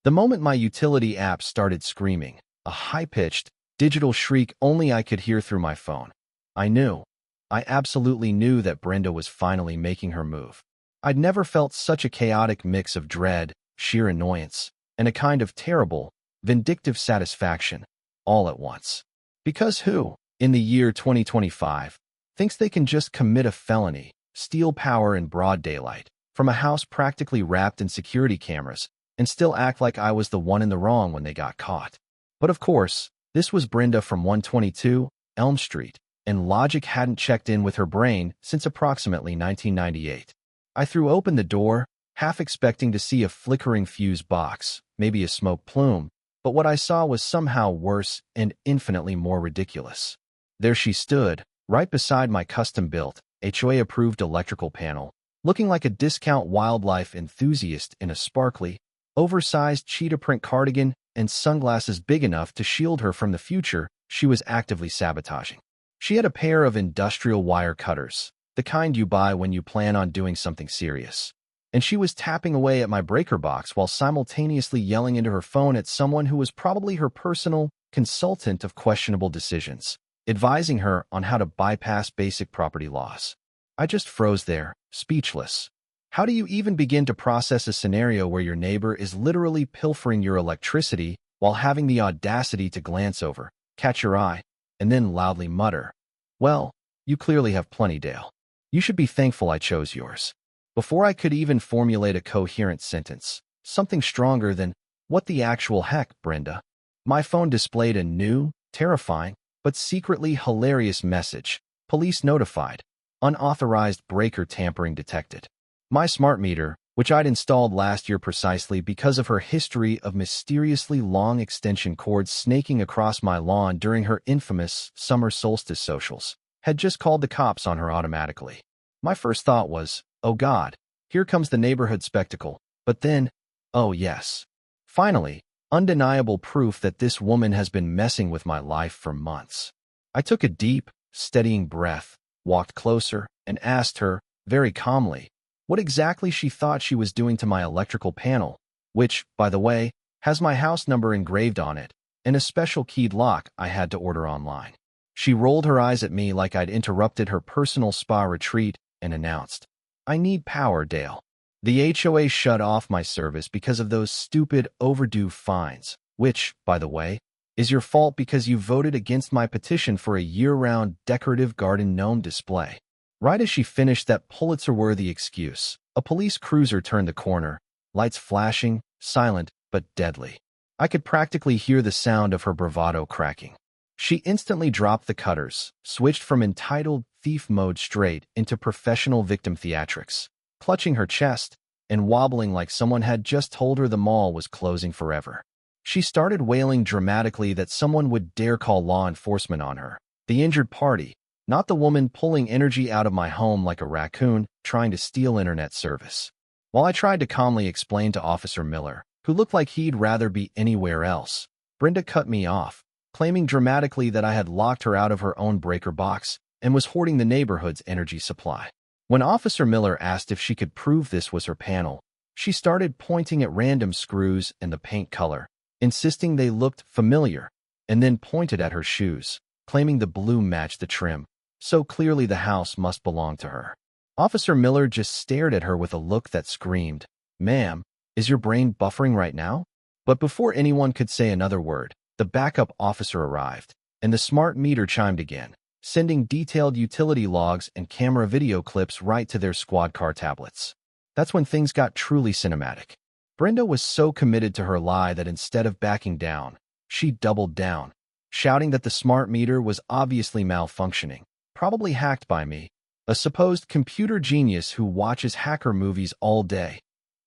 The moment my utility app started screaming, a high-pitched, digital shriek only I could hear through my phone, I knew. I absolutely knew that Brenda was finally making her move. I'd never felt such a chaotic mix of dread, sheer annoyance, and a kind of terrible, vindictive satisfaction, all at once. Because who, in the year 2025, thinks they can just commit a felony, steal power in broad daylight, from a house practically wrapped in security cameras, and still act like I was the one in the wrong when they got caught? But of course, this was Brenda from 122 Elm Street, and logic hadn't checked in with her brain since approximately 1998. I threw open the door, half expecting to see a flickering fuse box, maybe a smoke plume, but what I saw was somehow worse and infinitely more ridiculous. There she stood, right beside my custom-built, HOA-approved electrical panel, looking like a discount wildlife enthusiast in a sparkly, oversized cheetah print cardigan and sunglasses big enough to shield her from the future she was actively sabotaging. She had a pair of industrial wire cutters, the kind you buy when you plan on doing something serious. And she was tapping away at my breaker box while simultaneously yelling into her phone at someone who was probably her personal consultant of questionable decisions, advising her on how to bypass basic property laws. I just froze there, speechless. How do you even begin to process a scenario where your neighbor is literally pilfering your electricity while having the audacity to glance over, catch your eye, and then loudly mutter, "Well, you clearly have plenty, Dale. You should be thankful I chose yours." Before I could even formulate a coherent sentence, something stronger than, "What the actual heck, Brenda?" my phone displayed a new, terrifying, but secretly hilarious message. Police notified. Unauthorized breaker tampering detected. My smart meter, which I'd installed last year precisely because of her history of mysteriously long extension cords snaking across my lawn during her infamous summer solstice socials, had just called the cops on her automatically. My first thought was, oh God, here comes the neighborhood spectacle. But then, oh yes. Finally, undeniable proof that this woman has been messing with my life for months. I took a deep, steadying breath, walked closer, and asked her, very calmly, what exactly she thought she was doing to my electrical panel, which, by the way, has my house number engraved on it, and a special keyed lock I had to order online. She rolled her eyes at me like I'd interrupted her personal spa retreat and announced, I need power, Dale. The HOA shut off my service because of those stupid overdue fines, which, by the way, is your fault because you voted against my petition for a year-round decorative garden gnome display. Right as she finished that Pulitzer-worthy excuse, a police cruiser turned the corner, lights flashing, silent but deadly. I could practically hear the sound of her bravado cracking. She instantly dropped the cutters, switched from entitled thief mode straight into professional victim theatrics, clutching her chest and wobbling like someone had just told her the mall was closing forever. She started wailing dramatically that someone would dare call law enforcement on her, the injured party, not the woman pulling energy out of my home like a raccoon trying to steal internet service. While I tried to calmly explain to Officer Miller, who looked like he'd rather be anywhere else, Brenda cut me off, claiming dramatically that I had locked her out of her own breaker box and was hoarding the neighborhood's energy supply. When Officer Miller asked if she could prove this was her panel, she started pointing at random screws and the paint color, insisting they looked familiar, and then pointed at her shoes, claiming the blue matched the trim. So clearly the house must belong to her. Officer Miller just stared at her with a look that screamed, Ma'am, is your brain buffering right now? But before anyone could say another word, the backup officer arrived, and the smart meter chimed again, sending detailed utility logs and camera video clips right to their squad car tablets. That's when things got truly cinematic. Brenda was so committed to her lie that instead of backing down, she doubled down, shouting that the smart meter was obviously malfunctioning, probably hacked by me, a supposed computer genius who watches hacker movies all day,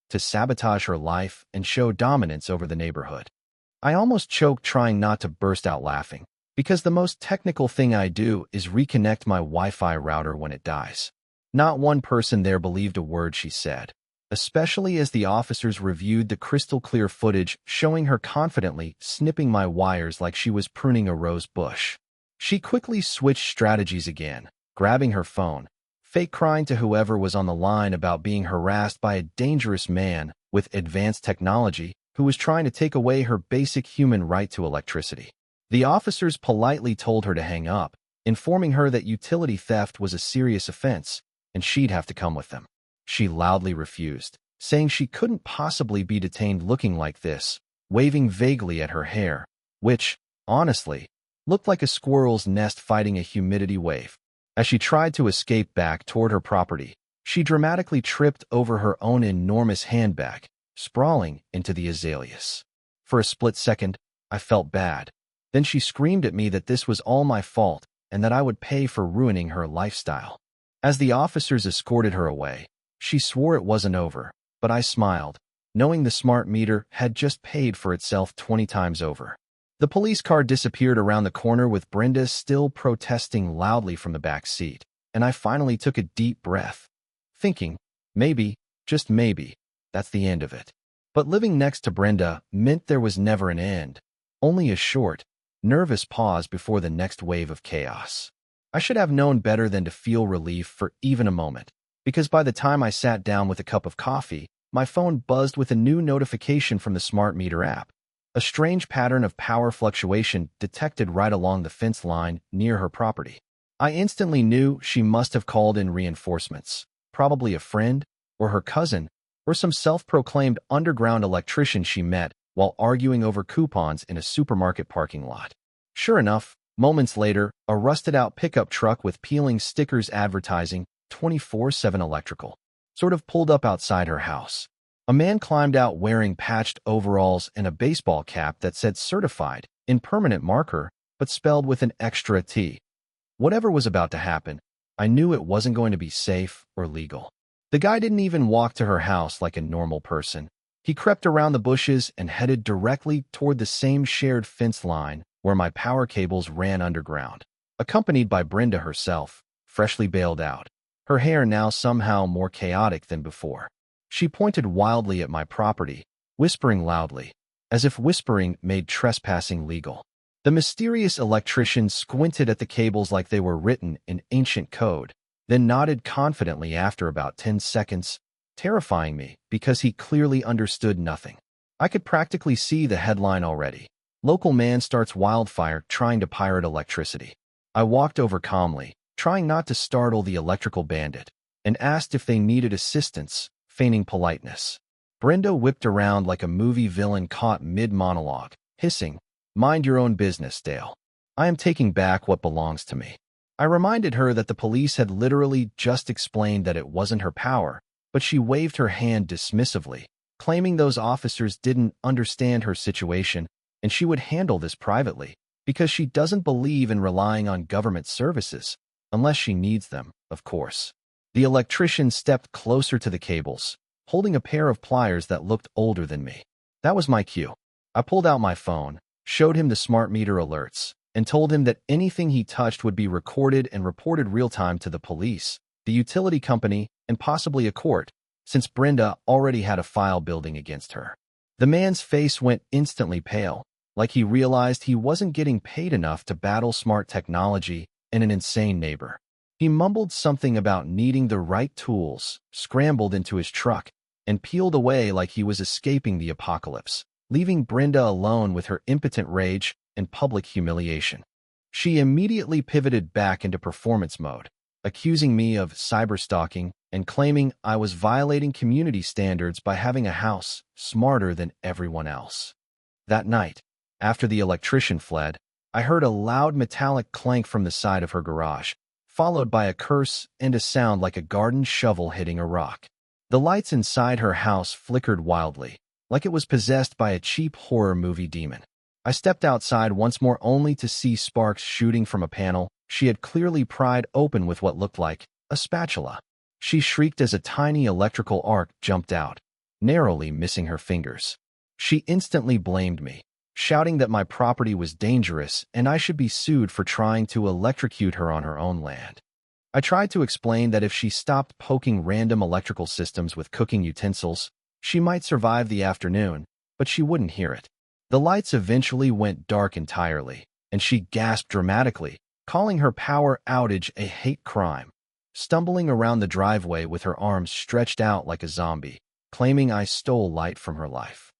to sabotage her life and show dominance over the neighborhood. I almost choked trying not to burst out laughing, because the most technical thing I do is reconnect my Wi-Fi router when it dies. Not one person there believed a word she said, especially as the officers reviewed the crystal-clear footage showing her confidently snipping my wires like she was pruning a rose bush. She quickly switched strategies again, grabbing her phone, fake crying to whoever was on the line about being harassed by a dangerous man with advanced technology who was trying to take away her basic human right to electricity. The officers politely told her to hang up, informing her that utility theft was a serious offense and she'd have to come with them. She loudly refused, saying she couldn't possibly be detained looking like this, waving vaguely at her hair, which, honestly, looked like a squirrel's nest fighting a humidity wave. As she tried to escape back toward her property, she dramatically tripped over her own enormous handbag, sprawling into the azaleas. For a split second, I felt bad. Then she screamed at me that this was all my fault and that I would pay for ruining her lifestyle. As the officers escorted her away, she swore it wasn't over, but I smiled, knowing the smart meter had just paid for itself 20 times over. The police car disappeared around the corner with Brenda still protesting loudly from the back seat, and I finally took a deep breath, thinking, maybe, just maybe, that's the end of it. But living next to Brenda meant there was never an end, only a short, nervous pause before the next wave of chaos. I should have known better than to feel relief for even a moment, because by the time I sat down with a cup of coffee, my phone buzzed with a new notification from the smart meter app. A strange pattern of power fluctuation detected right along the fence line near her property. I instantly knew she must have called in reinforcements, probably a friend, or her cousin, or some self-proclaimed underground electrician she met while arguing over coupons in a supermarket parking lot. Sure enough, moments later, a rusted-out pickup truck with peeling stickers advertising 24/7 electrical sort of pulled up outside her house. A man climbed out wearing patched overalls and a baseball cap that said certified in permanent marker, but spelled with an extra T. Whatever was about to happen, I knew it wasn't going to be safe or legal. The guy didn't even walk to her house like a normal person. He crept around the bushes and headed directly toward the same shared fence line where my power cables ran underground, accompanied by Brenda herself, freshly bailed out, her hair now somehow more chaotic than before. She pointed wildly at my property, whispering loudly, as if whispering made trespassing legal. The mysterious electrician squinted at the cables like they were written in ancient code, then nodded confidently after about 10 seconds, terrifying me because he clearly understood nothing. I could practically see the headline already. Local man starts wildfire trying to pirate electricity. I walked over calmly, trying not to startle the electrical bandit, and asked if they needed assistance, feigning politeness. Brenda whipped around like a movie villain caught mid-monologue, hissing, "Mind your own business, Dale. I am taking back what belongs to me." I reminded her that the police had literally just explained that it wasn't her power, but she waved her hand dismissively, claiming those officers didn't understand her situation and she would handle this privately because she doesn't believe in relying on government services, unless she needs them, of course. The electrician stepped closer to the cables, holding a pair of pliers that looked older than me. That was my cue. I pulled out my phone, showed him the smart meter alerts, and told him that anything he touched would be recorded and reported real-time to the police, the utility company, and possibly a court, since Brenda already had a file building against her. The man's face went instantly pale, like he realized he wasn't getting paid enough to battle smart technology and an insane neighbor. He mumbled something about needing the right tools, scrambled into his truck, and peeled away like he was escaping the apocalypse, leaving Brenda alone with her impotent rage and public humiliation. She immediately pivoted back into performance mode, accusing me of cyberstalking and claiming I was violating community standards by having a house smarter than everyone else. That night, after the electrician fled, I heard a loud metallic clank from the side of her garage, followed by a curse and a sound like a garden shovel hitting a rock. The lights inside her house flickered wildly, like it was possessed by a cheap horror movie demon. I stepped outside once more only to see sparks shooting from a panel she had clearly pried open with what looked like a spatula. She shrieked as a tiny electrical arc jumped out, narrowly missing her fingers. She instantly blamed me, shouting that my property was dangerous and I should be sued for trying to electrocute her on her own land. I tried to explain that if she stopped poking random electrical systems with cooking utensils, she might survive the afternoon, but she wouldn't hear it. The lights eventually went dark entirely, and she gasped dramatically, calling her power outage a hate crime, stumbling around the driveway with her arms stretched out like a zombie, claiming I stole light from her life.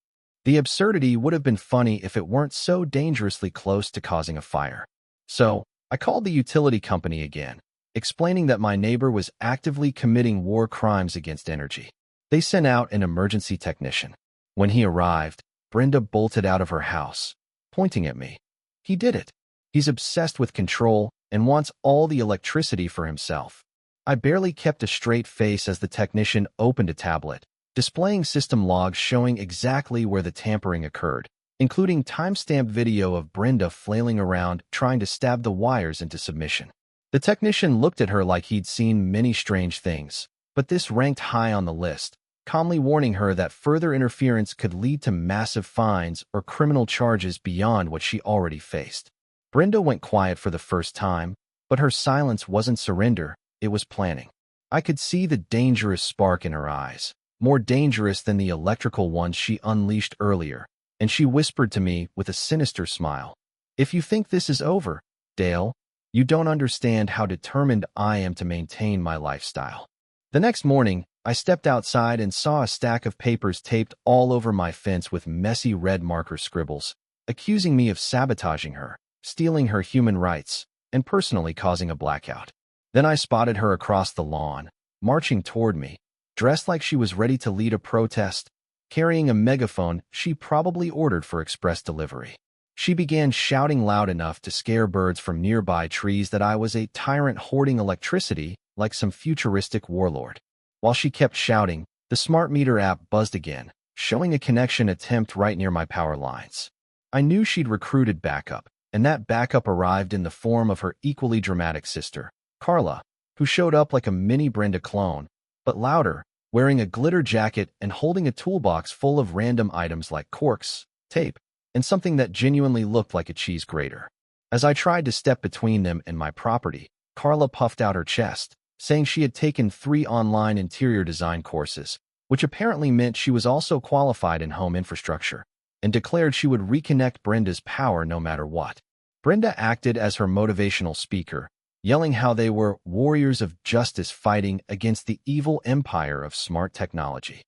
The absurdity would have been funny if it weren't so dangerously close to causing a fire. So, I called the utility company again, explaining that my neighbor was actively committing war crimes against energy. They sent out an emergency technician. When he arrived, Brenda bolted out of her house, pointing at me. He did it. He's obsessed with control and wants all the electricity for himself. I barely kept a straight face as the technician opened a tablet, displaying system logs showing exactly where the tampering occurred, including timestamped video of Brenda flailing around trying to stab the wires into submission. The technician looked at her like he'd seen many strange things, but this ranked high on the list, calmly warning her that further interference could lead to massive fines or criminal charges beyond what she already faced. Brenda went quiet for the first time, but her silence wasn't surrender, it was planning. I could see the dangerous spark in her eyes, more dangerous than the electrical ones she unleashed earlier, and she whispered to me with a sinister smile, "If you think this is over, Dale, you don't understand how determined I am to maintain my lifestyle." The next morning, I stepped outside and saw a stack of papers taped all over my fence with messy red marker scribbles, accusing me of sabotaging her, stealing her human rights, and personally causing a blackout. Then I spotted her across the lawn, marching toward me, dressed like she was ready to lead a protest, carrying a megaphone she probably ordered for express delivery. She began shouting loud enough to scare birds from nearby trees that I was a tyrant hoarding electricity like some futuristic warlord. While she kept shouting, the smart meter app buzzed again, showing a connection attempt right near my power lines. I knew she'd recruited backup, and that backup arrived in the form of her equally dramatic sister, Carla, who showed up like a mini Brenda clone, but louder, wearing a glitter jacket and holding a toolbox full of random items like corks, tape, and something that genuinely looked like a cheese grater. As I tried to step between them and my property, Carla puffed out her chest, saying she had taken 3 online interior design courses, which apparently meant she was also qualified in home infrastructure, and declared she would reconnect Brenda's power no matter what. Brenda acted as her motivational speaker, yelling how they were warriors of justice fighting against the evil empire of smart technology.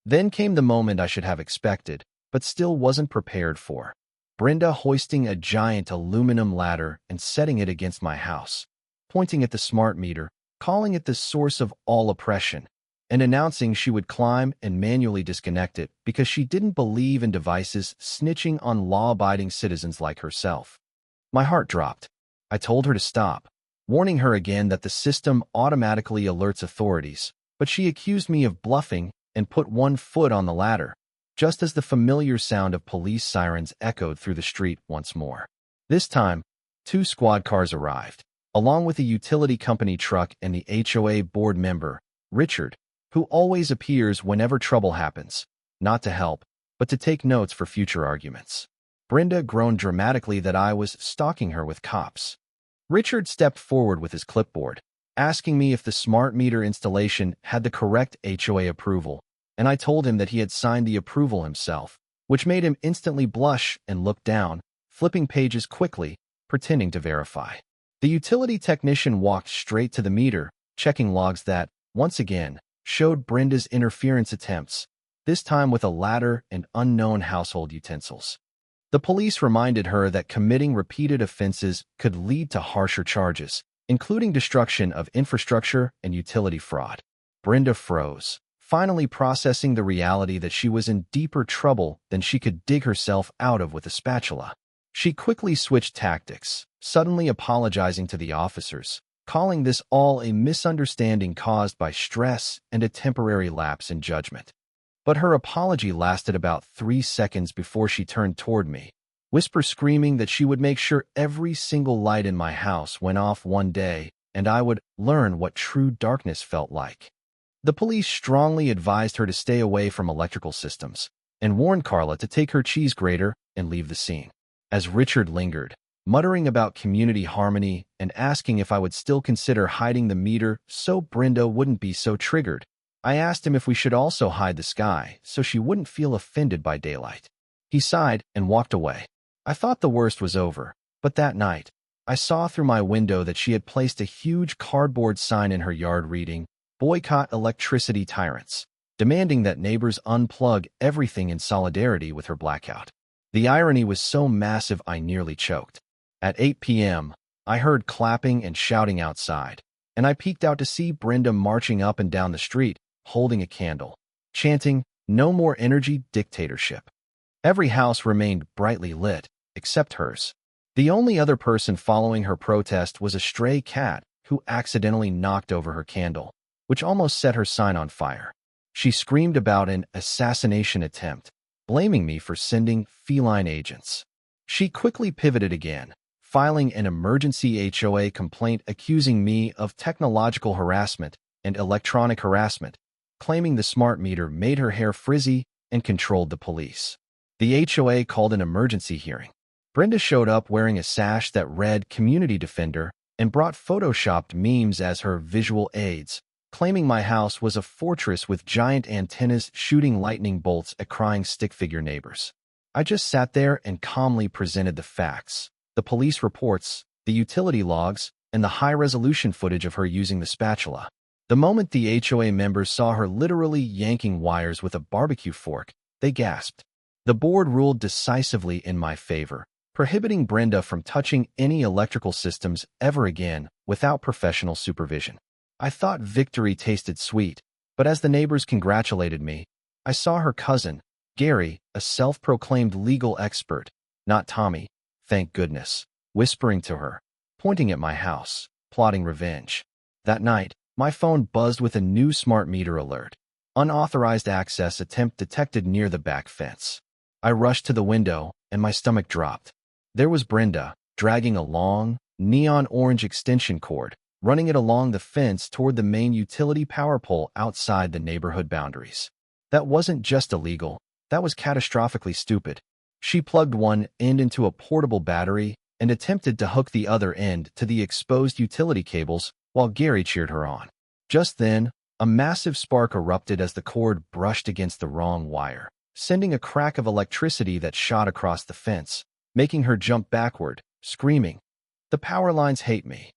Then came the moment I should have expected, but still wasn't prepared for. Brenda hoisting a giant aluminum ladder and setting it against my house, pointing at the smart meter, calling it the source of all oppression, and announcing she would climb and manually disconnect it because she didn't believe in devices snitching on law-abiding citizens like herself. My heart dropped. I told her to stop, warning her again that the system automatically alerts authorities, but she accused me of bluffing and put one foot on the ladder, just as the familiar sound of police sirens echoed through the street once more. This time, 2 squad cars arrived, along with a utility company truck and the HOA board member, Richard, who always appears whenever trouble happens, not to help, but to take notes for future arguments. Brenda groaned dramatically that I was stalking her with cops. Richard stepped forward with his clipboard, asking me if the smart meter installation had the correct HOA approval, and I told him that he had signed the approval himself, which made him instantly blush and look down, flipping pages quickly, pretending to verify. The utility technician walked straight to the meter, checking logs that, once again, showed Brenda's interference attempts, this time with a ladder and unknown household utensils. The police reminded her that committing repeated offenses could lead to harsher charges, including destruction of infrastructure and utility fraud. Brenda froze, finally processing the reality that she was in deeper trouble than she could dig herself out of with a spatula. She quickly switched tactics, suddenly apologizing to the officers, calling this all a misunderstanding caused by stress and a temporary lapse in judgment. But her apology lasted about 3 seconds before she turned toward me, screaming that she would make sure every single light in my house went off one day and I would learn what true darkness felt like. The police strongly advised her to stay away from electrical systems and warned Carla to take her cheese grater and leave the scene. As Richard lingered, muttering about community harmony and asking if I would still consider hiding the meter so Brenda wouldn't be so triggered, I asked him if we should also hide the sky so she wouldn't feel offended by daylight. He sighed and walked away. I thought the worst was over, but that night, I saw through my window that she had placed a huge cardboard sign in her yard reading, "Boycott electricity tyrants." demanding that neighbors unplug everything in solidarity with her blackout. The irony was so massive I nearly choked. At 8 p.m., I heard clapping and shouting outside, and I peeked out to see Brenda marching up and down the street, holding a candle, chanting, "No more energy dictatorship." Every house remained brightly lit, except hers. The only other person following her protest was a stray cat who accidentally knocked over her candle, which almost set her sign on fire. She screamed about an assassination attempt, blaming me for sending feline agents. She quickly pivoted again, filing an emergency HOA complaint accusing me of technological harassment and electronic harassment, claiming the smart meter made her hair frizzy and controlled the police. The HOA called an emergency hearing. Brenda showed up wearing a sash that read "Community Defender" and brought photoshopped memes as her visual aids, claiming my house was a fortress with giant antennas shooting lightning bolts at crying stick figure neighbors. I just sat there and calmly presented the facts, the police reports, the utility logs, and the high-resolution footage of her using the spatula. The moment the HOA members saw her literally yanking wires with a barbecue fork, they gasped. The board ruled decisively in my favor, prohibiting Brenda from touching any electrical systems ever again without professional supervision. I thought victory tasted sweet, but as the neighbors congratulated me, I saw her cousin, Gary, a self-proclaimed legal expert, not Tommy, thank goodness, whispering to her, pointing at my house, plotting revenge. That night, my phone buzzed with a new smart meter alert. Unauthorized access attempt detected near the back fence. I rushed to the window, and my stomach dropped. There was Brenda, dragging a long, neon orange extension cord, running it along the fence toward the main utility power pole outside the neighborhood boundaries. That wasn't just illegal, that was catastrophically stupid. She plugged one end into a portable battery and attempted to hook the other end to the exposed utility cables while Gary cheered her on. Just then, a massive spark erupted as the cord brushed against the wrong wire, sending a crack of electricity that shot across the fence, making her jump backward, screaming, "The power lines hate me."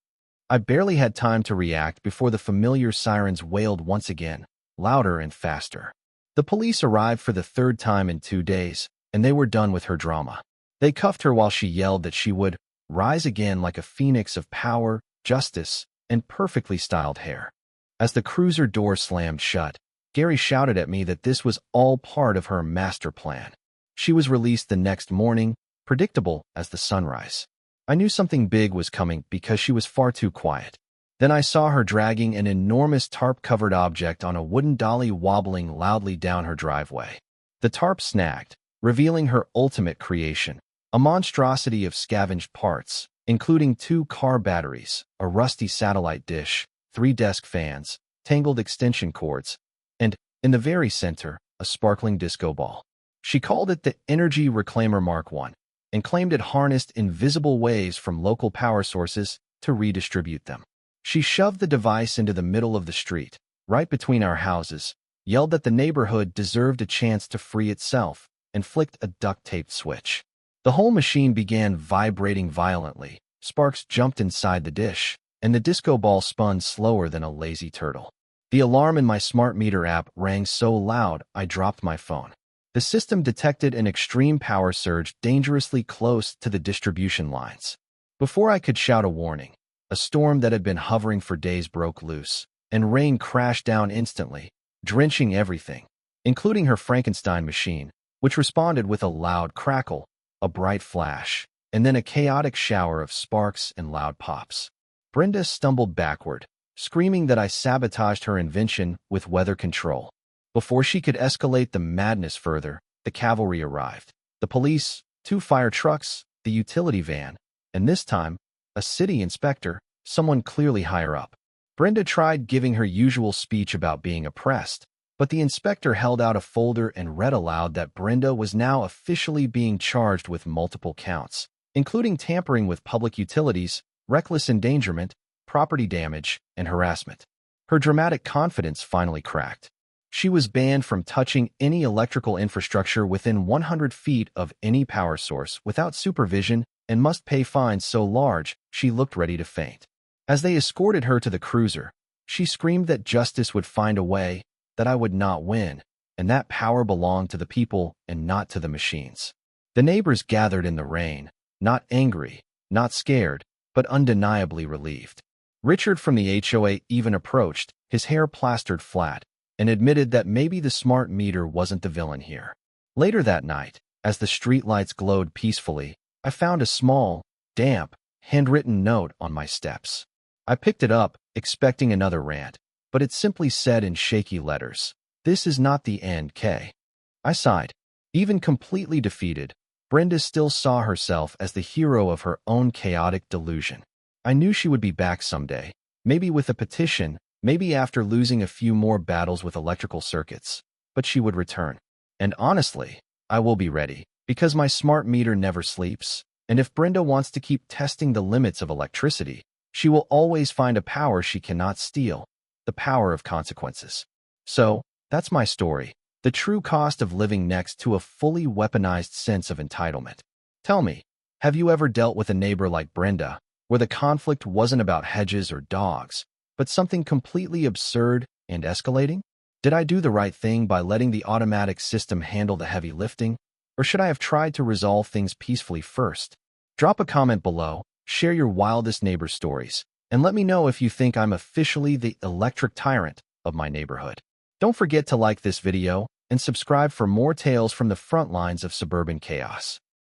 I barely had time to react before the familiar sirens wailed once again, louder and faster. The police arrived for the third time in 2 days, and they were done with her drama. They cuffed her while she yelled that she would rise again like a phoenix of power, justice, and perfectly styled hair. As the cruiser door slammed shut, Gary shouted at me that this was all part of her master plan. She was released the next morning, predictable as the sunrise. I knew something big was coming because she was far too quiet. Then I saw her dragging an enormous tarp-covered object on a wooden dolly wobbling loudly down her driveway. The tarp snagged, revealing her ultimate creation, a monstrosity of scavenged parts, including 2 car batteries, a rusty satellite dish, 3 desk fans, tangled extension cords, and, in the very center, a sparkling disco ball. She called it the Energy Reclaimer Mark I, and claimed it harnessed invisible waves from local power sources to redistribute them. She shoved the device into the middle of the street, right between our houses, yelled that the neighborhood deserved a chance to free itself, and flicked a duct-taped switch. The whole machine began vibrating violently, sparks jumped inside the dish, and the disco ball spun slower than a lazy turtle. The alarm in my smart meter app rang so loud I dropped my phone. The system detected an extreme power surge dangerously close to the distribution lines. Before I could shout a warning, a storm that had been hovering for days broke loose, and rain crashed down instantly, drenching everything, including her Frankenstein machine, which responded with a loud crackle, a bright flash, and then a chaotic shower of sparks and loud pops. Brenda stumbled backward, screaming that I sabotaged her invention with weather control. Before she could escalate the madness further, the cavalry arrived. The police, 2 fire trucks, the utility van, and this time, a city inspector, someone clearly higher up. Brenda tried giving her usual speech about being oppressed, but the inspector held out a folder and read aloud that Brenda was now officially being charged with multiple counts, including tampering with public utilities, reckless endangerment, property damage, and harassment. Her dramatic confidence finally cracked. She was banned from touching any electrical infrastructure within 100 feet of any power source without supervision and must pay fines so large she looked ready to faint. As they escorted her to the cruiser, she screamed that justice would find a way, that I would not win, and that power belonged to the people and not to the machines. The neighbors gathered in the rain, not angry, not scared, but undeniably relieved. Richard from the HOA even approached, his hair plastered flat, and admitted that maybe the smart meter wasn't the villain here. Later that night, as the streetlights glowed peacefully, I found a small, damp, handwritten note on my steps. I picked it up, expecting another rant, but it simply said in shaky letters, "This is not the end, Kay." I sighed. Even completely defeated, Brenda still saw herself as the hero of her own chaotic delusion. I knew she would be back someday, maybe with a petition, maybe after losing a few more battles with electrical circuits, but she would return. And honestly, I will be ready, because my smart meter never sleeps, and if Brenda wants to keep testing the limits of electricity, she will always find a power she cannot steal, the power of consequences. So, that's my story, the true cost of living next to a fully weaponized sense of entitlement. Tell me, have you ever dealt with a neighbor like Brenda, where the conflict wasn't about hedges or dogs, but something completely absurd and escalating? Did I do the right thing by letting the automatic system handle the heavy lifting, or should I have tried to resolve things peacefully first? Drop a comment below, share your wildest neighbor stories, and let me know if you think I'm officially the electric tyrant of my neighborhood. Don't forget to like this video and subscribe for more tales from the front lines of suburban chaos.